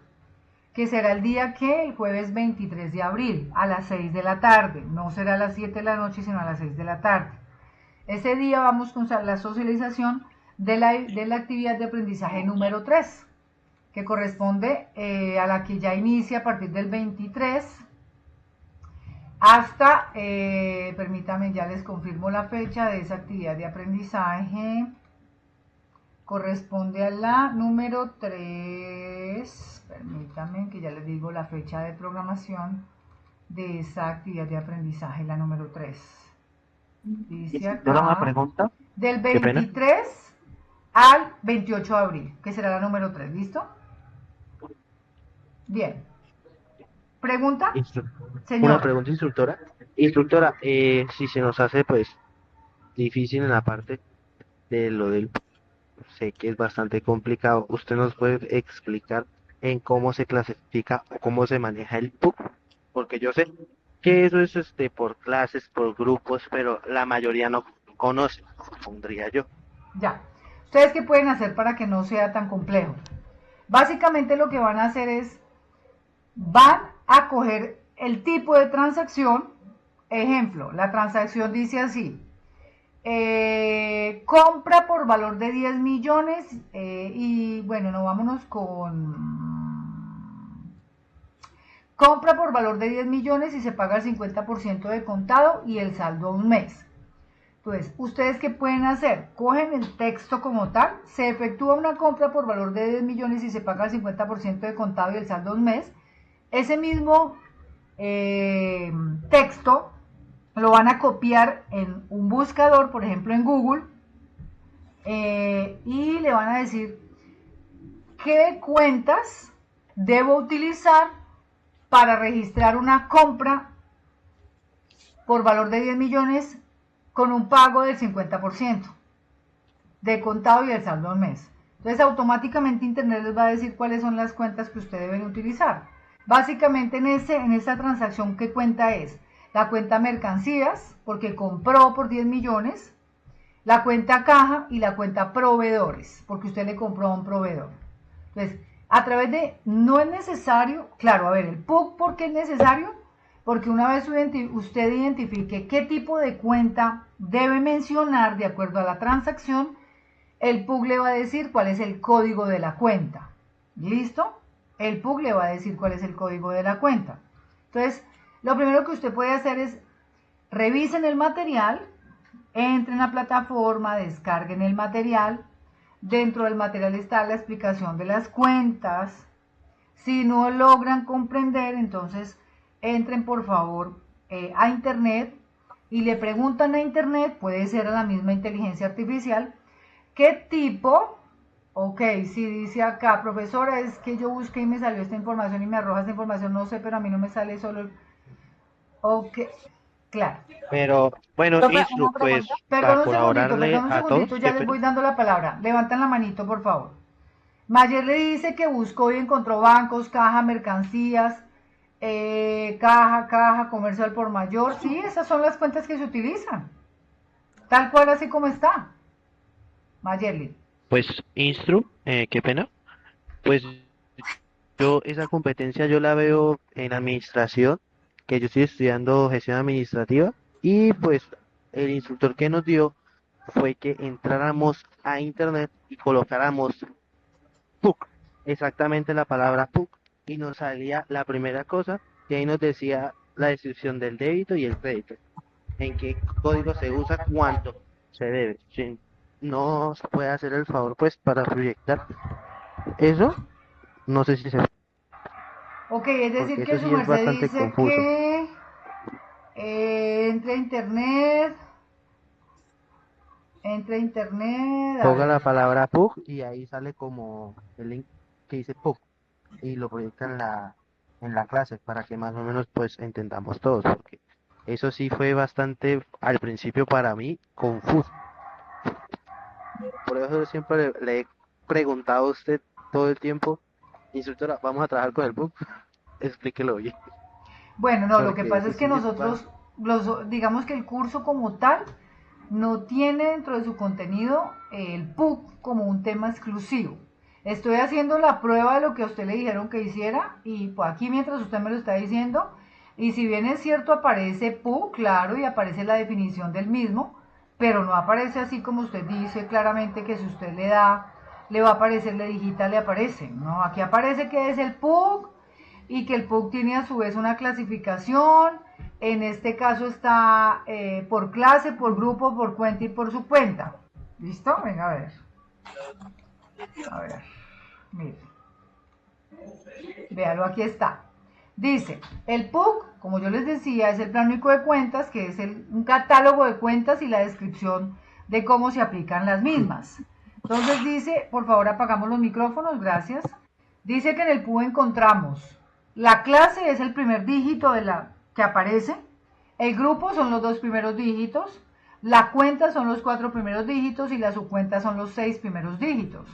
que será el día que, el jueves 23 de abril, a las 6 de la tarde, no será a las 7 de la noche, sino a las 6 de la tarde. Ese día vamos con la socialización de la actividad de aprendizaje número 3, que corresponde a la que ya inicia a partir del 23 hasta, permítanme, ya les confirmo la fecha de esa actividad de aprendizaje, corresponde a la número 3, permítanme que ya les digo la fecha de programación de esa actividad de aprendizaje, la número 3. Dice acá, una pregunta. del 23 al 28 de abril, que será la número 3, ¿listo? Bien. ¿Pregunta? Señor. Una pregunta, instructora. Instructora, si se nos hace pues difícil en la parte de lo del... Sé que es bastante complicado. ¿Usted nos puede explicar en cómo se clasifica o cómo se maneja el PUC? Porque yo sé que eso es por clases, por grupos, pero la mayoría no conoce, pondría yo. Ya. ¿Ustedes qué pueden hacer para que no sea tan complejo? Básicamente lo que van a hacer es, van a coger el tipo de transacción. Ejemplo, la transacción dice así, compra por valor de 10 millones y bueno, no vámonos con compra por valor de 10 millones y se paga el 50% de contado y el saldo a un mes. Entonces, ¿ustedes qué pueden hacer? Cogen el texto como tal, se efectúa una compra por valor de 10 millones y se paga el 50% de contado y el saldo a un mes. Ese mismo texto lo van a copiar en un buscador, por ejemplo en Google, y le van a decir qué cuentas debo utilizar para registrar una compra por valor de 10 millones con un pago del 50% de contado y el saldo al mes. Entonces automáticamente Internet les va a decir cuáles son las cuentas que ustedes deben utilizar. Básicamente en esa transacción, ¿qué cuenta es? La cuenta mercancías, porque compró por 10 millones, la cuenta caja y la cuenta proveedores, porque usted le compró a un proveedor. Entonces, a través de, no es necesario, claro, a ver, el PUC, ¿por qué es necesario? Porque una vez usted identifique qué tipo de cuenta debe mencionar de acuerdo a la transacción, el PUC le va a decir cuál es el código de la cuenta. ¿Listo? El PUC le va a decir cuál es el código de la cuenta. Entonces, lo primero que usted puede hacer es revisen el material, entren a la plataforma, descarguen el material. Dentro del material está la explicación de las cuentas. Si no logran comprender, entonces entren por favor a Internet y le preguntan a Internet, puede ser a la misma inteligencia artificial, ¿qué tipo? Ok, si dice acá, profesora, es que yo busqué y me salió esta información y me arroja esta información, no sé, pero a mí no me sale solo el... Ok, Claro. Pero bueno, Profe, una Instru, pues pregunta. para Perdón colaborarle un a segundito, todos, ya qué les voy pena. dando la palabra. Levantan la manito, por favor. Mayer le dice que buscó y encontró bancos, caja, mercancías, caja, comercio al por mayor. Sí, esas son las cuentas que se utilizan. Tal cual así como está. Mayerly. Pues Instru, qué pena. Pues yo esa competencia yo la veo en administración, que yo estoy estudiando gestión administrativa y pues el instructor que nos dio fue que entráramos a internet y colocáramos PUC, exactamente la palabra PUC, y nos salía la primera cosa que ahí nos decía la descripción del débito y el crédito, en qué código se usa, cuánto se debe. Si no se puede hacer el favor pues para proyectar eso, no sé si se, Ok, es decir porque que eso su sí es merced bastante dice confuso. que entre a internet, a Ponga ver. la palabra PUC y ahí sale como el link que dice PUC y lo proyecta en la clase para que más o menos pues entendamos todos, porque eso sí fue bastante al principio para mí confuso. Por eso yo siempre le he preguntado a usted todo el tiempo, instructora, vamos a trabajar con el PUC, explíquelo bien, Bueno, no, lo que porque pasa eso es que sí es nosotros, digamos que el curso como tal, no tiene dentro de su contenido el PUC como un tema exclusivo. Estoy haciendo la prueba de lo que a usted le dijeron que hiciera y pues aquí mientras usted me lo está diciendo, y si bien es cierto aparece PUC, claro, y aparece la definición del mismo, pero no aparece así como usted dice claramente que si usted le da, le va a aparecer, le digita, le aparece. No, aquí aparece que es el PUC y que el PUC tiene a su vez una clasificación. En este caso está por clase, por grupo, por cuenta y por su cuenta. ¿Listo? Venga a ver. A ver. Mire. Véalo, aquí está. Dice, el PUC, como yo les decía, es el Plan Único de Cuentas, que es un catálogo de cuentas y la descripción de cómo se aplican las mismas. Entonces dice, por favor apagamos los micrófonos, gracias. Dice que en el PUC encontramos, la clase es el primer dígito de la que aparece, el grupo son los dos primeros dígitos, la cuenta son los cuatro primeros dígitos y la subcuenta son los seis primeros dígitos.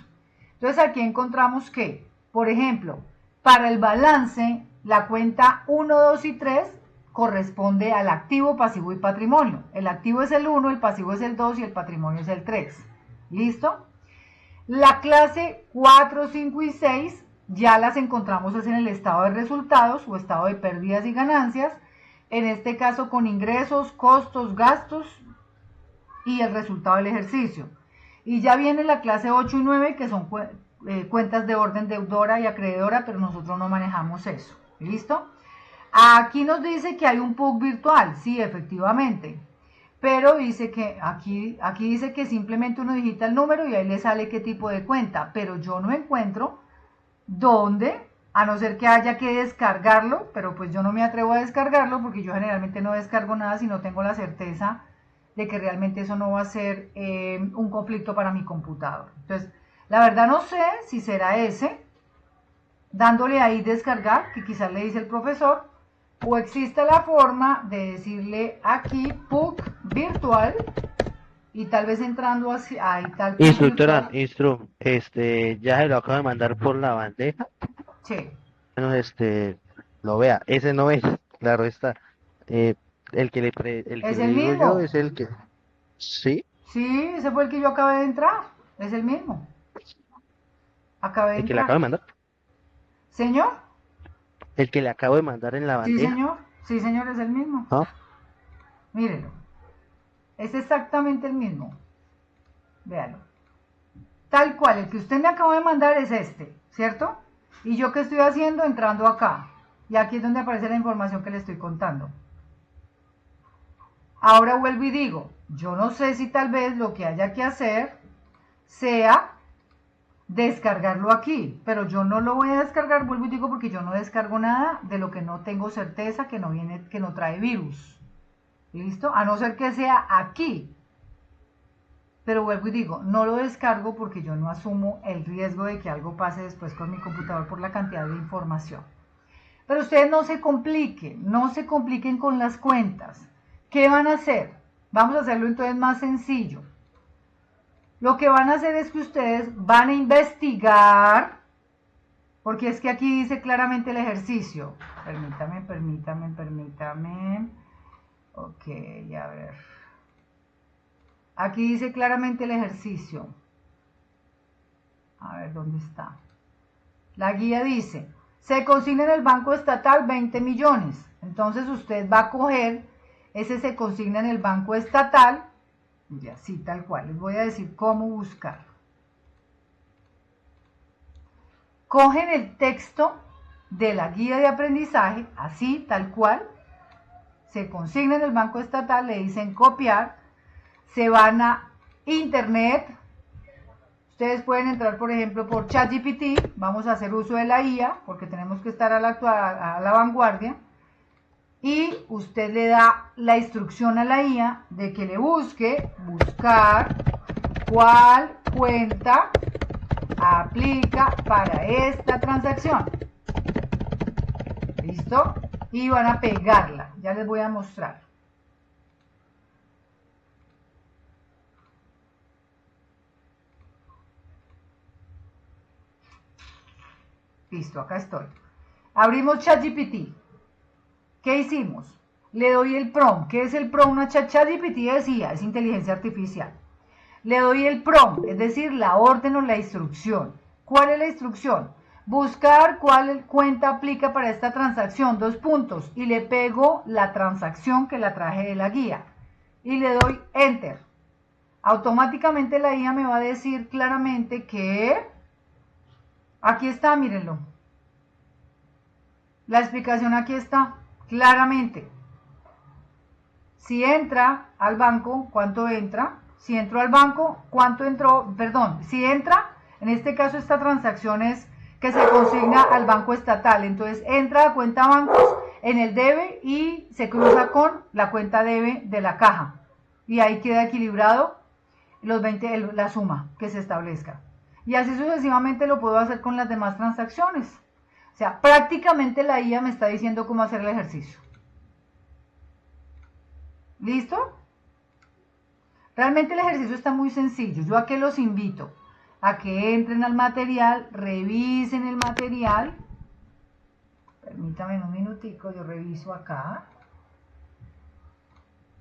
Entonces aquí encontramos que, por ejemplo, para el balance, la cuenta 1, 2 y 3 corresponde al activo, pasivo y patrimonio. El activo es el 1, el pasivo es el 2 y el patrimonio es el 3. ¿Listo? La clase 4, 5 y 6 ya las encontramos en el estado de resultados o estado de pérdidas y ganancias, en este caso con ingresos, costos, gastos y el resultado del ejercicio. Y ya viene la clase 8 y 9 que son cuentas de orden deudora y acreedora, pero nosotros no manejamos eso. ¿Listo? Aquí nos dice que hay un PUC virtual, sí, efectivamente. Pero dice que aquí dice que simplemente uno digita el número y ahí le sale qué tipo de cuenta, pero yo no encuentro dónde, a no ser que haya que descargarlo, pero pues yo no me atrevo a descargarlo porque yo generalmente no descargo nada si no tengo la certeza de que realmente eso no va a ser un conflicto para mi computador. Entonces, la verdad no sé si será ese, dándole ahí descargar, que quizás le dice el profesor, o existe la forma de decirle aquí PUC virtual y tal vez entrando ahí tal PUC Instructora, virtual. ya se lo acabo de mandar por la bandeja, Sí. menos lo vea, ese no es, claro está. Eh, el que Es le el digo yo mismo. es el que, sí, Sí, ese fue el que yo acabé de entrar. Es el mismo. Acabé de el que le entrar. acabo de mandar, ¿Señor? el que le acabo de mandar en la Sí, bandeja, señor. Sí, señor, es el mismo. ¿no? Mírenlo. Es exactamente el mismo. Véalo. Tal cual, el que usted me acaba de mandar es este, ¿cierto? Y yo qué estoy haciendo entrando acá. Y aquí es donde aparece la información que le estoy contando. Ahora vuelvo y digo, yo no sé si tal vez lo que haya que hacer sea descargarlo aquí, pero yo no lo voy a descargar, vuelvo y digo, porque yo no descargo nada de lo que no tengo certeza que no viene, que no trae virus. ¿Listo? A no ser que sea aquí. Pero vuelvo y digo, no lo descargo porque yo no asumo el riesgo de que algo pase después con mi computador por la cantidad de información. Pero ustedes no se compliquen con las cuentas. ¿Qué van a hacer? Vamos a hacerlo entonces más sencillo. Lo que van a hacer es que ustedes van a investigar, porque es que aquí dice claramente el ejercicio. Permítame. Ok, a ver. Aquí dice claramente el ejercicio. A ver, ¿dónde está? La guía dice, se consigna en el Banco Estatal 20 millones. Entonces usted va a coger ese se consigna en el Banco Estatal, y así tal cual. Les voy a decir cómo buscar. Cogen el texto de la guía de aprendizaje, así tal cual, se consigna en el Banco Estatal, le dicen copiar, se van a internet. Ustedes pueden entrar, por ejemplo, por ChatGPT. Vamos a hacer uso de la IA porque tenemos que estar a la vanguardia. Y usted le da la instrucción a la IA de que le buscar cuál cuenta aplica para esta transacción. ¿Listo? Y van a pegarla. Ya les voy a mostrar. Listo, acá estoy. Abrimos ChatGPT. ¿Qué hicimos? Le doy el prompt. ¿Qué es el prompt? ChatGPT decía, es inteligencia artificial. Le doy el prompt, es decir, la orden o la instrucción. ¿Cuál es la instrucción? Buscar cuál cuenta aplica para esta transacción, 2 puntos, y le pego la transacción que la traje de la guía. Y le doy Enter. Automáticamente la guía me va a decir claramente que aquí está, mírenlo. La explicación aquí está, claramente. Si entra al banco, ¿cuánto entra? Si entró al banco, ¿cuánto entró? Perdón, si entra, en este caso esta transacción es que se consigna al Banco Estatal. Entonces entra a cuenta bancos en el debe y se cruza con la cuenta debe de la caja. Y ahí queda equilibrado los 20, la suma que se establezca. Y así sucesivamente lo puedo hacer con las demás transacciones. O sea, prácticamente la IA me está diciendo cómo hacer el ejercicio. ¿Listo? Realmente el ejercicio está muy sencillo. Yo a qué los invito a que entren al material, revisen el material. Permítanme un minutico, yo reviso acá.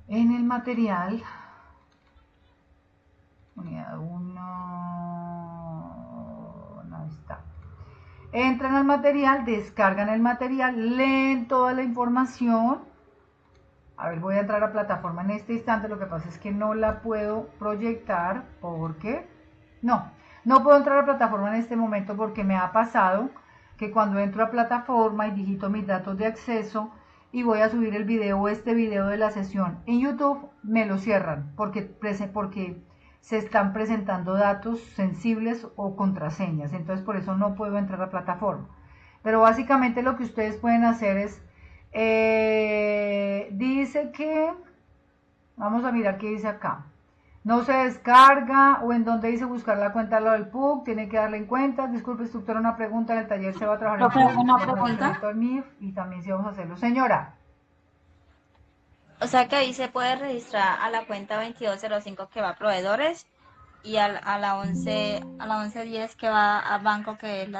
En el material, unidad 1, no está. Entran al material, descargan el material, leen toda la información. A ver, voy a entrar a plataforma en este instante, lo que pasa es que no la puedo proyectar porque... No puedo entrar a plataforma en este momento porque me ha pasado que cuando entro a plataforma y digito mis datos de acceso y voy a subir el video o este video de la sesión en YouTube, me lo cierran porque se están presentando datos sensibles o contraseñas. Entonces por eso no puedo entrar a plataforma. Pero básicamente lo que ustedes pueden hacer es... dice que, vamos a mirar qué dice acá, no se descarga, o en donde dice buscar la cuenta lo del PUC, tiene que darle en cuenta. Disculpe, instructora, una pregunta, en el taller se va a trabajar en PUC, una pregunta. y también si vamos a hacerlo. Señora. O sea que ahí se puede registrar a la cuenta 2205 que va a proveedores y a la 1110 que va a banco, que es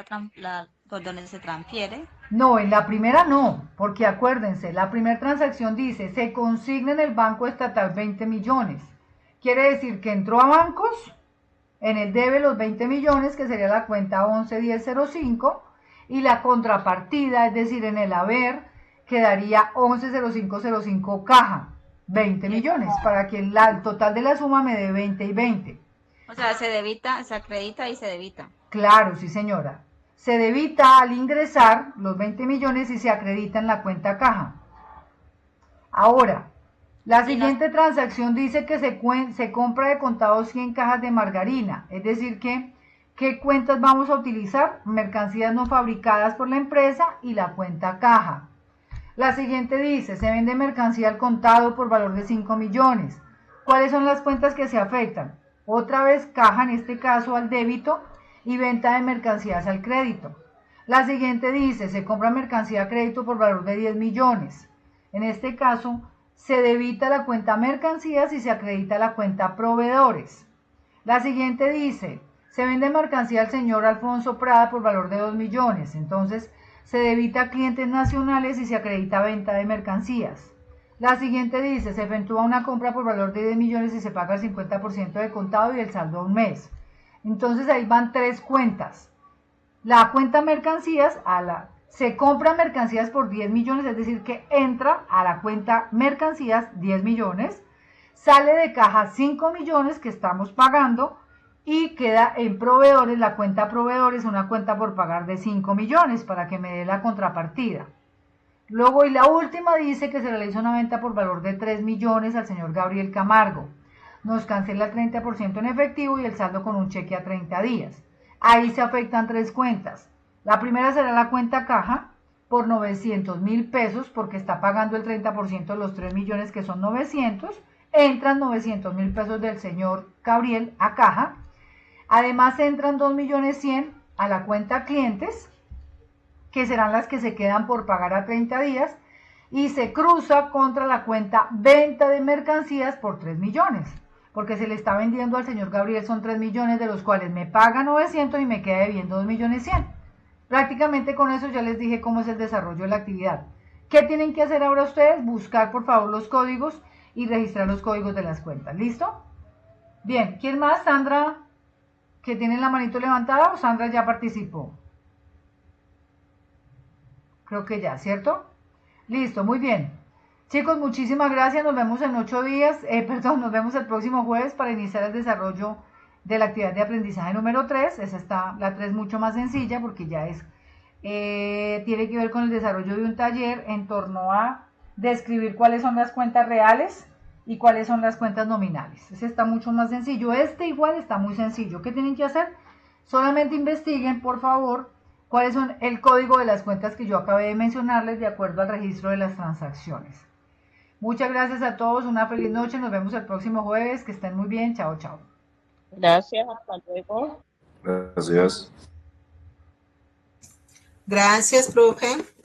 donde se transfiere. No, en la primera no, porque acuérdense, la primera transacción dice, se consigna en el Banco Estatal 20 millones. Quiere decir que entró a bancos, en el debe los 20 millones, que sería la cuenta 111005, y la contrapartida, es decir, en el haber, quedaría 110505 caja, 20 millones, para que el total de la suma me dé 20 y 20. O sea, se debita, se acredita y se debita. Claro, sí señora. Se debita al ingresar los 20 millones y se acredita en la cuenta caja. Ahora, la siguiente transacción dice que se compra de contado 100 cajas de margarina. Es decir, que ¿qué cuentas vamos a utilizar? Mercancías no fabricadas por la empresa y la cuenta caja. La siguiente dice, se vende mercancía al contado por valor de 5 millones. ¿Cuáles son las cuentas que se afectan? Otra vez caja, en este caso al débito, y venta de mercancías al crédito. La siguiente dice, se compra mercancía a crédito por valor de 10 millones. En este caso, se debita la cuenta mercancías y se acredita la cuenta proveedores. La siguiente dice, se vende mercancía al señor Alfonso Prada por valor de 2 millones, entonces se debita a clientes nacionales y se acredita venta de mercancías. La siguiente dice, se efectúa una compra por valor de 10 millones y se paga el 50% de contado y el saldo a un mes. Entonces ahí van 3 cuentas. La cuenta mercancías, se compran mercancías por 10 millones, es decir, que entra a la cuenta mercancías 10 millones, sale de caja 5 millones que estamos pagando y queda en proveedores, la cuenta proveedores, una cuenta por pagar de 5 millones para que me dé la contrapartida. Luego, y la última dice que se realiza una venta por valor de 3 millones al señor Gabriel Camargo. Nos cancela el 30% en efectivo y el saldo con un cheque a 30 días. Ahí se afectan 3 cuentas. La primera será la cuenta caja por 900.000 pesos porque está pagando el 30% de los 3 millones que son 900. Entran 900.000 pesos del señor Gabriel a caja. Además entran 2.100.000 a la cuenta clientes, que serán las que se quedan por pagar a 30 días, y se cruza contra la cuenta venta de mercancías por 3 millones, porque se le está vendiendo al señor Gabriel son 3 millones, de los cuales me paga 900 y me queda debiendo 2.100.000. Prácticamente con eso ya les dije cómo es el desarrollo de la actividad. ¿Qué tienen que hacer ahora ustedes? Buscar por favor los códigos y registrar los códigos de las cuentas. ¿Listo? Bien, ¿quién más? Sandra, que tiene la manito levantada, o Sandra ya participó. Creo que ya, ¿cierto? Listo, muy bien. Chicos, muchísimas gracias. Nos vemos en 8 días. Nos vemos el próximo jueves para iniciar el desarrollo de la actividad de aprendizaje número 3. Esa está, la 3 mucho más sencilla porque ya es, tiene que ver con el desarrollo de un taller en torno a describir cuáles son las cuentas reales y cuáles son las cuentas nominales. Ese está mucho más sencillo. Este igual está muy sencillo. ¿Qué tienen que hacer? Solamente investiguen, por favor, cuáles son el código de las cuentas que yo acabé de mencionarles de acuerdo al registro de las transacciones. Muchas gracias a todos, una feliz noche, nos vemos el próximo jueves, que estén muy bien, chao, chao. Gracias, hasta luego. Gracias. Gracias, profe.